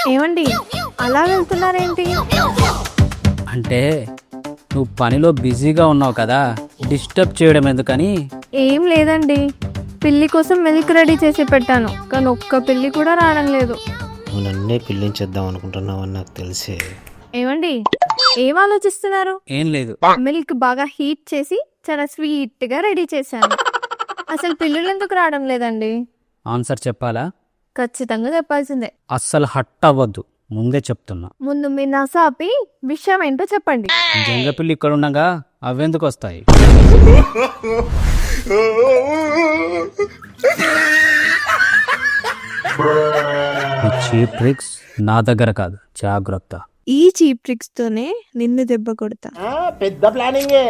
ఏమండి అలా వెళ్తున్నారేంటి? అంటే నువ్వు పనిలో బిజీగా ఉన్నావు కదా, డిస్టర్బ్ చేయడం ఎందుకని. ఏం లేదండి, పిల్లి కోసం మిల్క్ రెడీ చేసి పెట్టాను, కానీ ఒక్క పిల్లి కూడా రావడం లేదు. నువ్వు నన్నే పిల్లించేద్దాం అనుకుంటున్నావు అని నాకు తెలిసే. ఏమండి ఏం ఆలోచిస్తున్నారు? ఏం లేదు. మిల్క్ బాగా హీట్ చేసి చాలా స్వీట్ గా రెడీ చేశాను. అసలు పిల్లులు ఎందుకు రావడం లేదండి? ఆన్సర్ చెప్పాలా? ఖచ్చితంగా చెప్పాల్సిందే. అస్సలు హట్ అవ్వద్దు, ముందే చెప్తున్నా. ముందు మీ నసాపి విషయం ఏంటో చెప్పండి. జంగపిల్లి ఇక్కడ ఉండగా అవెందుకు వస్తాయి? చీప్ ట్రిక్స్ నా దగ్గర కాదు, జాగ్రత్త. ఈ చీప్ ట్రిక్స్ తోనే నిన్ను దెబ్బ కొడతా. పెద్ద ప్లానింగే.